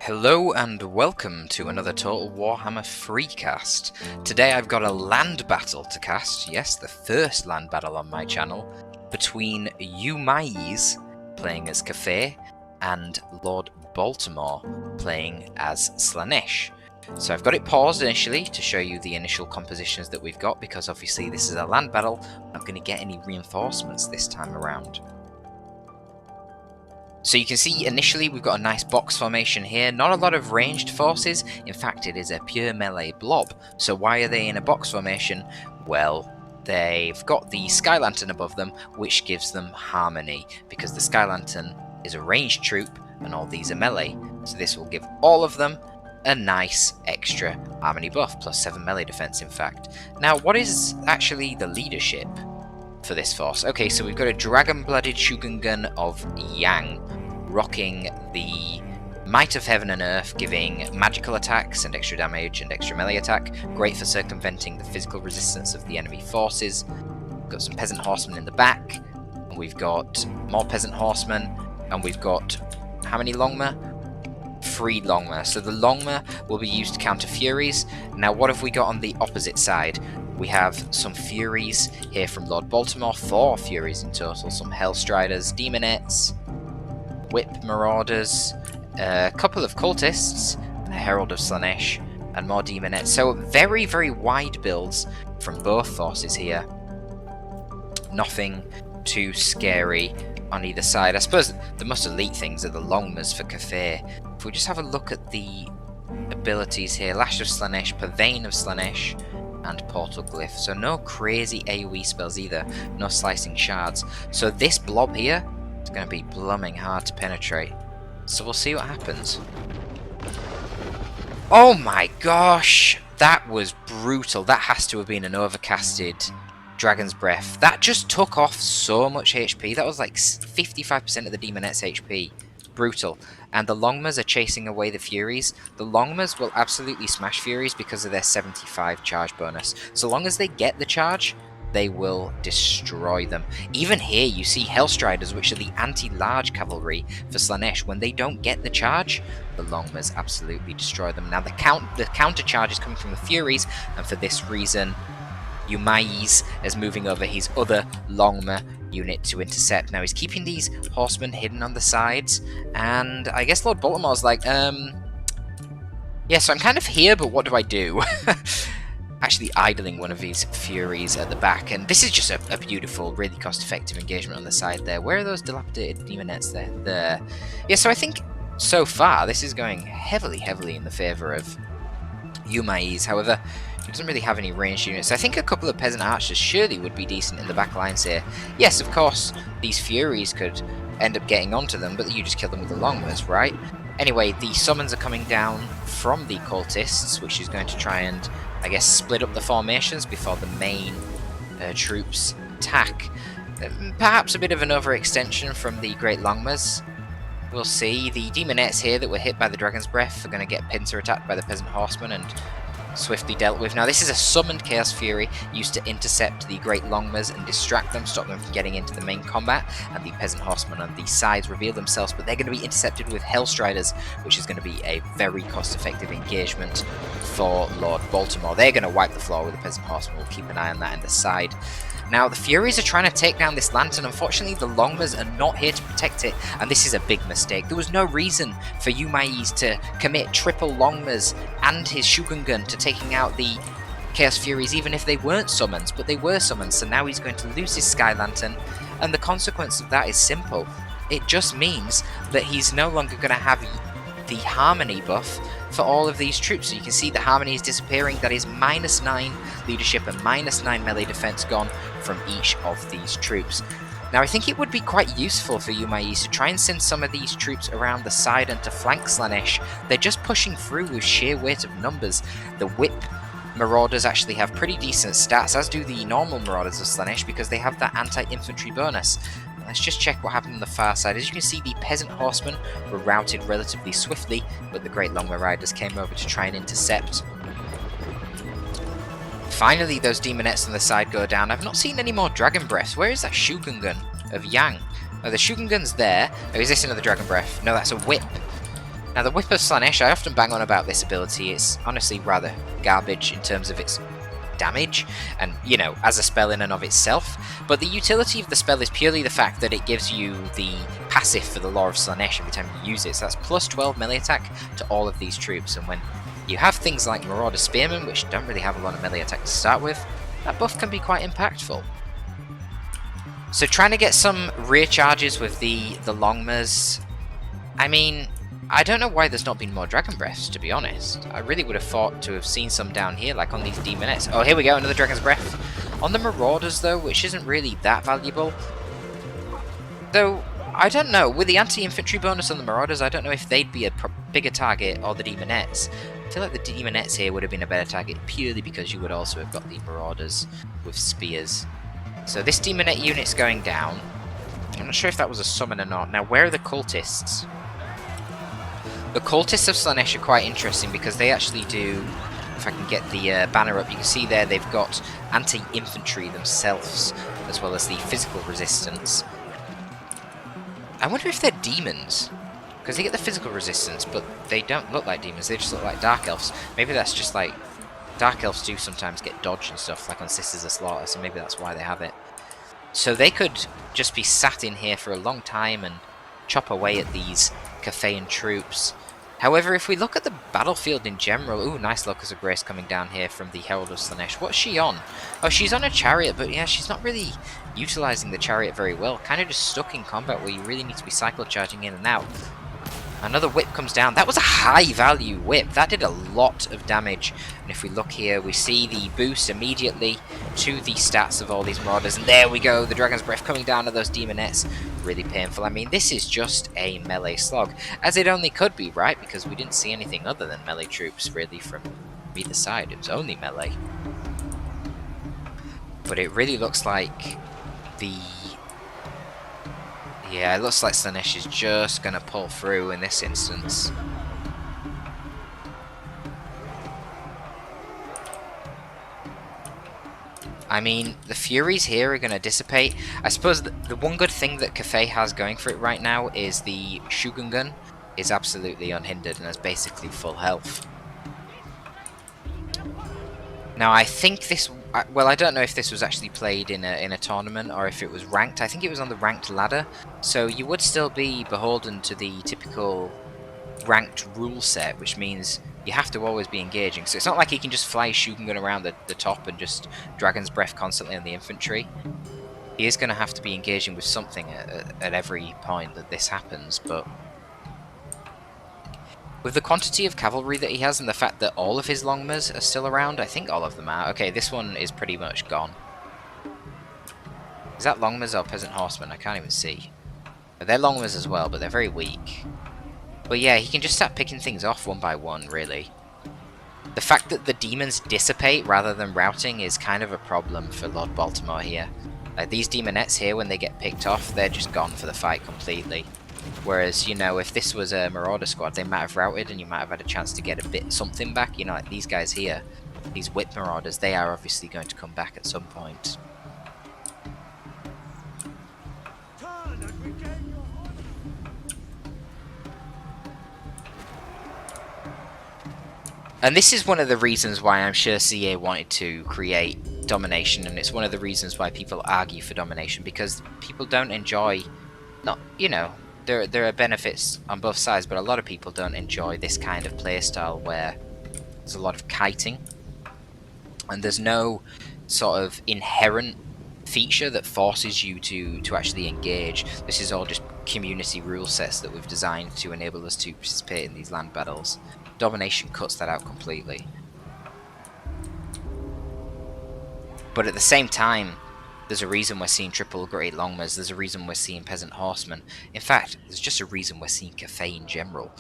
Hello and welcome to another Total Warhammer Freecast. Today I've got a land battle to cast, yes, the first land battle on my channel, between Umais, playing as Cafe, and Lord Baltimore, playing as Slaanesh. So I've got it paused initially to show you the initial compositions that we've got, because obviously this is a land battle, I'm not going to get any reinforcements this time around. So you can see initially we've got a nice box formation here, not a lot of ranged forces, in fact it is a pure melee blob. So why are they in a box formation? Well, they've got the Sky Lantern above them, which gives them harmony, because the Sky Lantern is a ranged troop and all these are melee. So this will give all of them a nice extra harmony buff, plus 7 melee defense in fact. Now what is actually the leadership for this force? Okay, so we've got a dragon-blooded Shugengan of Yang, rocking the Might of Heaven and Earth, giving magical attacks and extra damage and extra melee attack, great for circumventing the physical resistance of the enemy forces. We've got some peasant horsemen in the back, and we've got more peasant horsemen, and we've got how many Longma? 3 Longma. So the Longma will be used to counter Furies. Now what have we got on the opposite side? We have some Furies here from Lord Baltimore, 4 Furies in total, some Hellstriders, Demonettes, Whip Marauders, a couple of Cultists, and a Herald of Slaanesh, and more Demonettes. So very, very wide builds from both forces here. Nothing too scary on either side. I suppose the most elite things are the Longmas for Cafe. If we just have a look at the abilities here, Lash of Slaanesh, Purveying of Slaanesh, and Portal Glyph. So no crazy AoE spells either, no slicing shards. So this blob here is going to be blooming hard to penetrate. So we'll see what happens. Oh my gosh! That was brutal. That has to have been an overcasted Dragon's Breath. That just took off so much HP. That was like 55% of the Demonette's HP. Brutal. And the Longmas are chasing away the Furies. The Longmas will absolutely smash Furies because of their 75 charge bonus. So long as they get the charge, they will destroy them. Even here you see Hellstriders, which are the anti-large cavalry for Slaanesh. When they don't get the charge, the Longmas absolutely destroy them. Now the counter charge is coming from the Furies, and for this reason Umais is moving over his other Longma unit to intercept. Now he's keeping these horsemen hidden on the sides, and I guess Lord Baltimore's like, yeah, so I'm kind of here, but what do I do? Actually idling one of these Furies at the back, and this is just a beautiful, really cost-effective engagement on the side there. Where are those dilapidated Demonettes there? There. Yeah, so I think so far this is going heavily in the favour of Umais. However, he doesn't really have any ranged units. I think a couple of peasant archers surely would be decent in the back lines here. Yes, of course, these Furies could end up getting onto them, but you just kill them with the Longmas, right? Anyway, the summons are coming down from the cultists, which is going to try and, I guess, split up the formations before the main troops attack. Perhaps a bit of an overextension from the Great Longmas. We'll see. The Demonettes here that were hit by the Dragon's Breath are going to get pincer attacked by the Peasant Horsemen and swiftly dealt with. Now this is a summoned Chaos Fury used to intercept the Great Longmas and distract them, stop them from getting into the main combat, and the Peasant Horsemen on the sides reveal themselves, but they're going to be intercepted with Hellstriders, which is going to be a very cost-effective engagement for Lord Baltimore. They're going to wipe the floor with the Peasant Horsemen. We'll keep an eye on that in the side. Now, the Furies are trying to take down this lantern. Unfortunately, the Longmas are not here to protect it, and this is a big mistake. There was no reason for Umais to commit triple Longmas and his Shugengan to taking out the Chaos Furies, even if they weren't summons, but they were summons, so now he's going to lose his Sky Lantern, and the consequence of that is simple. It just means that he's no longer going to have the harmony buff for all of these troops. So you can see the harmony is disappearing. That is -9 leadership and -9 melee defense gone from each of these troops. Now I think it would be quite useful for Umais to try and send some of these troops around the side and to flank Slaanesh. They're just pushing through with sheer weight of numbers. The Whip Marauders actually have pretty decent stats, as do the normal Marauders of Slaanesh, because they have that anti-infantry bonus. Let's just check what happened on the far side. As you can see, the Peasant Horsemen were routed relatively swiftly, but the Great Longma Riders came over to try and intercept. Finally, those Demonettes on the side go down. I've not seen any more Dragon Breaths. Where is that Shugengan of Yang? Oh, the Shugengan's there. Oh, is this another Dragon Breath? No, that's a Whip. Now the Whip of Slaanesh, I often bang on about this ability. It's honestly rather garbage in terms of its damage and, you know, as a spell in and of itself, but the utility of the spell is purely the fact that it gives you the passive for the Law of Slaanesh every time you use it, so that's plus 12 melee attack to all of these troops, and when you have things like Marauder Spearmen, which don't really have a lot of melee attack to start with, that buff can be quite impactful. So trying to get some rear charges with the Longmas, I mean, I don't know why there's not been more Dragon Breaths, to be honest. I really would have thought to have seen some down here, like on these Demonettes. Oh, here we go, another Dragon's Breath. On the Marauders, though, which isn't really that valuable. Though, I don't know, with the anti-infantry bonus on the Marauders, I don't know if they'd be a bigger target, or the Demonettes. I feel like the Demonettes here would have been a better target, purely because you would also have got the Marauders with spears. So this Demonette unit's going down. I'm not sure if that was a summon or not. Now, where are the Cultists? The Cultists of Slaanesh are quite interesting because they actually do, if I can get the banner up, you can see there they've got anti-infantry themselves, as well as the physical resistance. I wonder if they're demons, because they get the physical resistance, but they don't look like demons, they just look like Dark Elves. Maybe that's just like, Dark Elves do sometimes get dodged and stuff, like on Sisters of Slaughter, so maybe that's why they have it. So they could just be sat in here for a long time and chop away at these Cathayan troops. However, if we look at the battlefield in general... Ooh, nice Locus of Grace coming down here from the Herald of Slaanesh. What's she on? Oh, she's on a chariot, but yeah, she's not really utilising the chariot very well. Kind of just stuck in combat where you really need to be cycle charging in and out. Another whip comes down. That was a high value whip. That did a lot of damage. And if we look here, we see the boost immediately to the stats of all these Marauders. And there we go, the Dragon's Breath coming down to those Demonettes. Really painful. I mean, this is just a melee slog. As it only could be, right? Because we didn't see anything other than melee troops, really, from either side. It was only melee. But it really looks like the... Yeah, it looks like Slaanesh is just going to pull through in this instance. I mean, the Furies here are going to dissipate. I suppose the one good thing that Cathay has going for it right now is the Shugengan is absolutely unhindered and has basically full health. Now, I think this... Well, I don't know if this was actually played in a tournament or if it was ranked. I think it was on the ranked ladder. So you would still be beholden to the typical ranked rule set, which means you have to always be engaging. So it's not like he can just fly Shugengan around the top and just Dragon's Breath constantly on the infantry. He is going to have to be engaging with something at every point that this happens, but... With the quantity of cavalry that he has and the fact that all of his Longmas are still around, I think all of them are. Okay, this one is pretty much gone. Is that Longmas or Peasant Horsemen? I can't even see. They're Longmas as well, but they're very weak. But yeah, he can just start picking things off one by one, really. The fact that the demons dissipate rather than routing is kind of a problem for Lord Baltimore here. Like, these Demonettes here, when they get picked off, they're just gone for the fight completely. Whereas, you know, if this was a Marauder squad, they might have routed and you might have had a chance to get a bit something back. You know, like these guys here, these Whip Marauders, they are obviously going to come back at some point. And this is one of the reasons why I'm sure CA wanted to create domination, and it's one of the reasons why people argue for domination, because people don't enjoy, not, you know, there are benefits on both sides, but a lot of people don't enjoy this kind of playstyle where there's a lot of kiting, and there's no sort of inherent feature that forces you to actually engage. This is all just community rule sets that we've designed to enable us to participate in these land battles. Domination cuts that out completely. But at the same time, there's a reason we're seeing triple great Longmas, there's a reason we're seeing Peasant Horsemen. In fact, there's just a reason we're seeing Cathay in general.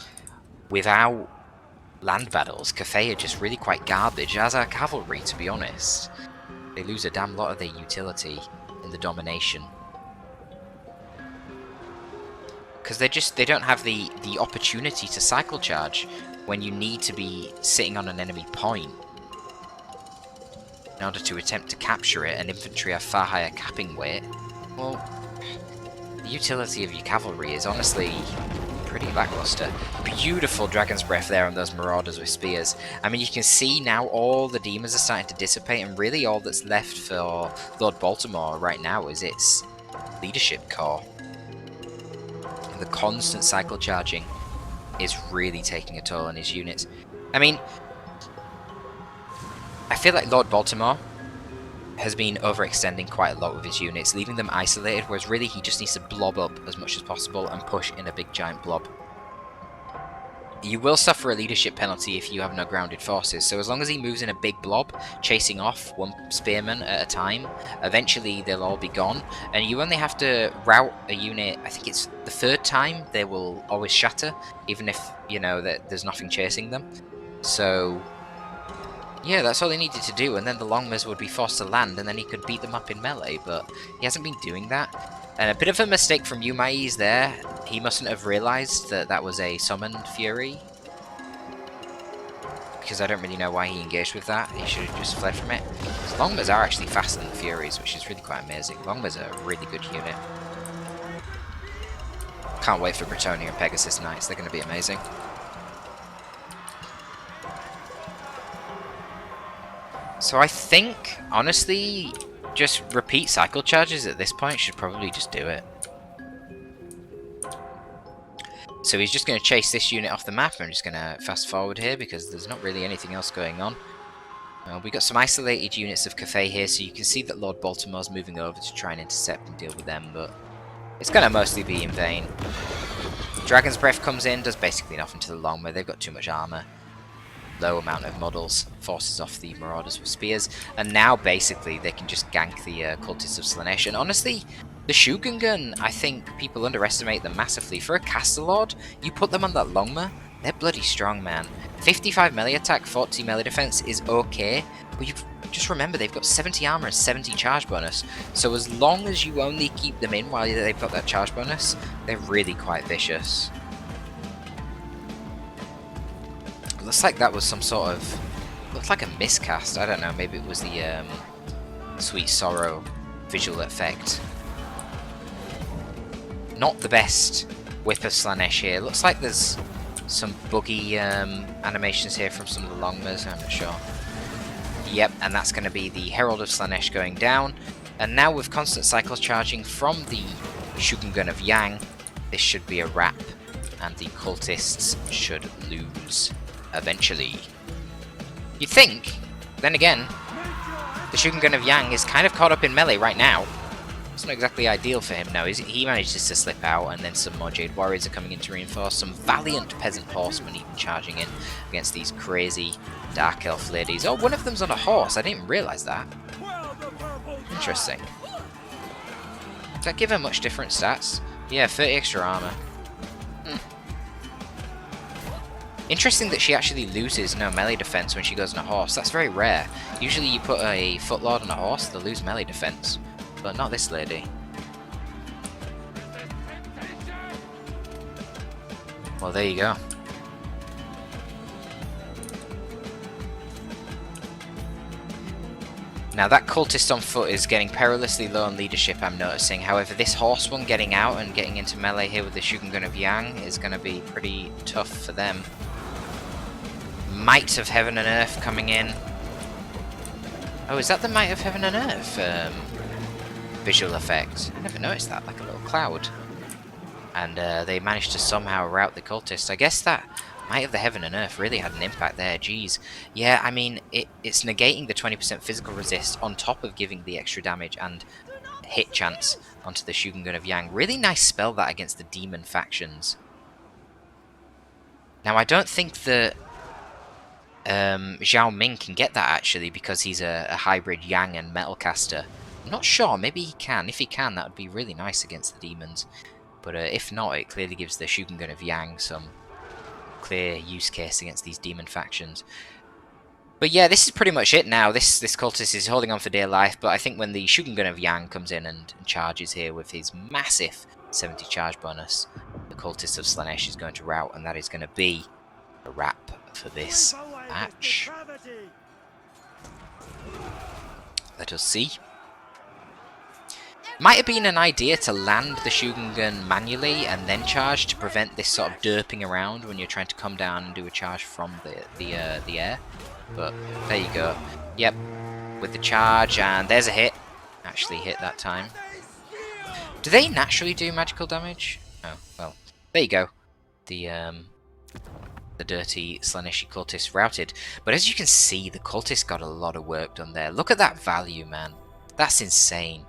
Without land battles, Cathay are just really quite garbage, as are cavalry, to be honest. They lose a damn lot of their utility in the domination. Because they don't have the opportunity to cycle charge when you need to be sitting on an enemy point in order to attempt to capture it, and infantry have far higher capping weight. Well, the utility of your cavalry is honestly pretty lackluster. Beautiful Dragon's Breath there on those Marauders with spears. I mean, you can see now all the demons are starting to dissipate, and really all that's left for Lord Baltimore right now is its leadership core. And the constant cycle charging is really taking a toll on his units. I mean, I feel like Lord Baltimore has been overextending quite a lot with his units, leaving them isolated, whereas really he just needs to blob up as much as possible and push in a big giant blob. You will suffer a leadership penalty if you have no grounded forces, so as long as he moves in a big blob, chasing off one spearman at a time, eventually they'll all be gone, and you only have to rout a unit, I think it's the third time, they will always shatter, even if, you know, that there's nothing chasing them. So yeah, that's all he needed to do, and then the Longmas would be forced to land, and then he could beat them up in melee, but he hasn't been doing that. And a bit of a mistake from Yumai's there. He mustn't have realised that that was a summoned Fury, because I don't really know why he engaged with that. He should have just fled from it. Because Longmas are actually faster than Furies, which is really quite amazing. Longmas are a really good unit. Can't wait for Bretonnia and Pegasus Knights, they're going to be amazing. So I think, honestly, just repeat cycle charges at this point should probably just do it. So he's just going to chase this unit off the map. I'm just going to fast forward here because there's not really anything else going on. We got some isolated units of Cathay here, so you can see that Lord Baltimore's moving over to try and intercept and deal with them, but it's going to mostly be in vain. Dragon's Breath comes in, does basically nothing to the Longbow. They've got too much armor. Low amount of models, forces off the Marauders with spears, and now basically they can just gank the cultists of Slaanesh. And honestly, the Shugengan, I think people underestimate them massively. For a Caster Lord, you put them on that Longma, they're bloody strong, man. 55 melee attack, 40 melee defense is okay, but you just remember they've got 70 armor and 70 charge bonus. So as long as you only keep them in while they've got that charge bonus, they're really quite vicious. Looks like that was some sort of... Looks like a miscast. I don't know. Maybe it was the Sweet Sorrow visual effect. Not the best Whip of Slaanesh here. Looks like there's some buggy animations here from some of the Longmas. I'm not sure. Yep, and that's going to be the Herald of Slaanesh going down. And now with constant cycles charging from the Shugengan of Yang, this should be a wrap. And the cultists should lose eventually. You'd think, then again, the Shugengan of Yang is kind of caught up in melee right now. It's not exactly ideal for him, no. He manages to slip out, and then some more Jade Warriors are coming in to reinforce. Some valiant Peasant Horsemen even charging in against these crazy Dark Elf ladies. Oh, one of them's on a horse. I didn't even realise that. Interesting. Does that give her much different stats? Yeah, 30 extra armor. Interesting that she actually loses no melee defense when she goes on a horse. That's very rare. Usually you put a Footlord on a horse, they'll lose melee defense. But not this lady. Well, there you go. Now that cultist on foot is getting perilously low on leadership, I'm noticing. However, this horse one getting out and getting into melee here with the Shugengan of Yang is going to be pretty tough for them. Might of Heaven and Earth coming in. Oh, is that the Might of Heaven and Earth visual effect? I never noticed that, like a little cloud. And they managed to somehow rout the cultist. I guess that Might of the Heaven and Earth really had an impact there, jeez. Yeah, I mean, it's negating the 20% physical resist on top of giving the extra damage and hit chance onto the Shugengan of Yang. Really nice spell that against the demon factions. Now, I don't think that Zhao Ming can get that actually, because he's a hybrid Yang and Metal caster. I'm not sure, maybe he can. If he can, that would be really nice against the demons. But if not, it clearly gives the Shugengan of Yang some clear use case against these demon factions. But yeah, this is pretty much it now. This cultist is holding on for dear life, but I think when the Shugengan of Yang comes in and charges here with his massive 70 charge bonus, the cultist of Slaanesh is going to rout, and that is going to be a wrap for this match. Let us see. Might have been an idea to land the Shugengan manually and then charge to prevent this sort of derping around when you're trying to come down and do a charge from the air. But there you go. Yep, with the charge, and there's a hit. Actually hit that time. Do they naturally do magical damage? Oh, well, there you go. The dirty Slaaneshi cultist routed. But as you can see, the cultist got a lot of work done there. Look at that value, man. That's insane.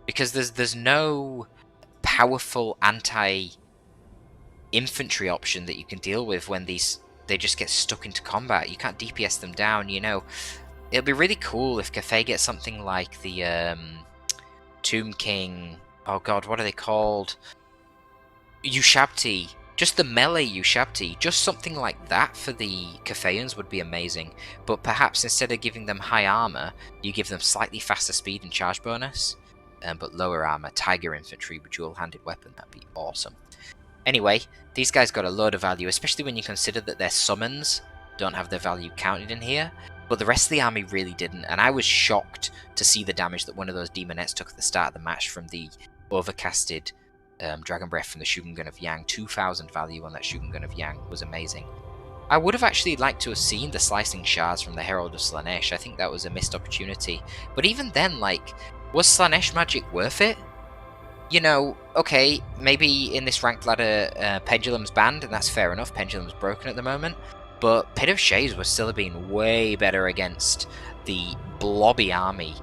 Because there's no powerful anti-infantry option that you can deal with when they just get stuck into combat. You can't DPS them down, you know. It'll be really cool if Cathay gets something like the Tomb King. Oh god, what are they called? Ushabti. Just the melee Ushabti. Just something like that for the Cathayans would be amazing. But perhaps instead of giving them high armor, you give them slightly faster speed and charge bonus. But lower armor, Tiger Infantry with dual-handed weapon. That'd be awesome. Anyway, these guys got a load of value, especially when you consider that their summons don't have their value counted in here. But the rest of the army really didn't, and I was shocked to see the damage that one of those demonettes took at the start of the match from the overcasted Dragon Breath from the Shugengan of Yang. 2,000 value on that Shugengan of Yang was amazing. I would have actually liked to have seen the slicing shards from the Herald of Slaanesh. I think that was a missed opportunity. But even then, like, was Slaanesh magic worth it? You know, okay, maybe in this ranked ladder Pendulum's banned, and that's fair enough, Pendulum's broken at the moment, but Pit of Shades was still being way better against the blobby army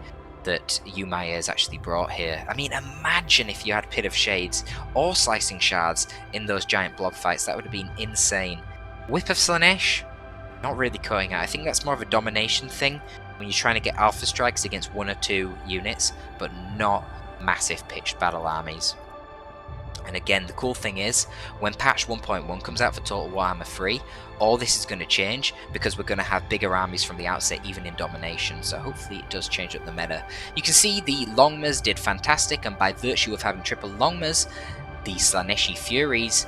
that Yumaya has actually brought here. I mean, imagine if you had Pit of Shades or Slicing Shards in those giant blob fights, that would have been insane. Whip of Slaanesh? Not really cutting it. I think that's more of a domination thing, when you're trying to get alpha strikes against 1 or 2 units, but not massive pitched battle armies. And again, the cool thing is, when patch 1.1 comes out for Total Warhammer 3, all this is going to change, because we're going to have bigger armies from the outset, even in domination, so hopefully it does change up the meta. You can see the Longmas did fantastic, and by virtue of having triple Longmas, the Slaaneshi Furies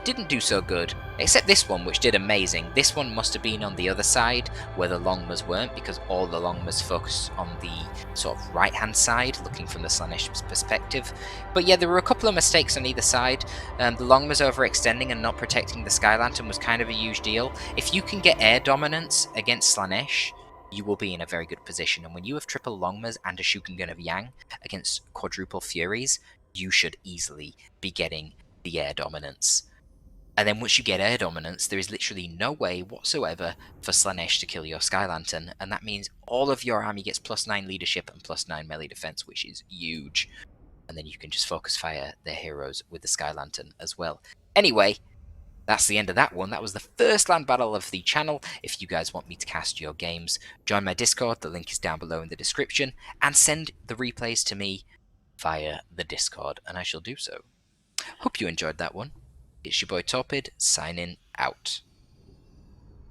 didn't do so good, except this one, which did amazing. This one must have been on the other side where the Longmas weren't, because all the Longmas focused on the sort of right hand side, looking from the Slaanesh perspective. But yeah, there were a couple of mistakes on either side. The Longmas overextending and not protecting the Sky Lantern was kind of a huge deal. If you can get air dominance against Slaanesh, you will be in a very good position, and when you have triple Longmas and a Shugengan of Yang against quadruple Furies, you should easily be getting the air dominance. And then once you get air dominance, there is literally no way whatsoever for Slaanesh to kill your Sky Lantern, and that means all of your army gets +9 leadership and +9 melee defense, which is huge. And then you can just focus fire their heroes with the Sky Lantern as well. Anyway, that's the end of that one. That was the first land battle of the channel. If you guys want me to cast your games, join my Discord, the link is down below in the description, and send the replays to me via the Discord, and I shall do so. Hope you enjoyed that one. It's your boy Torpid, signing out.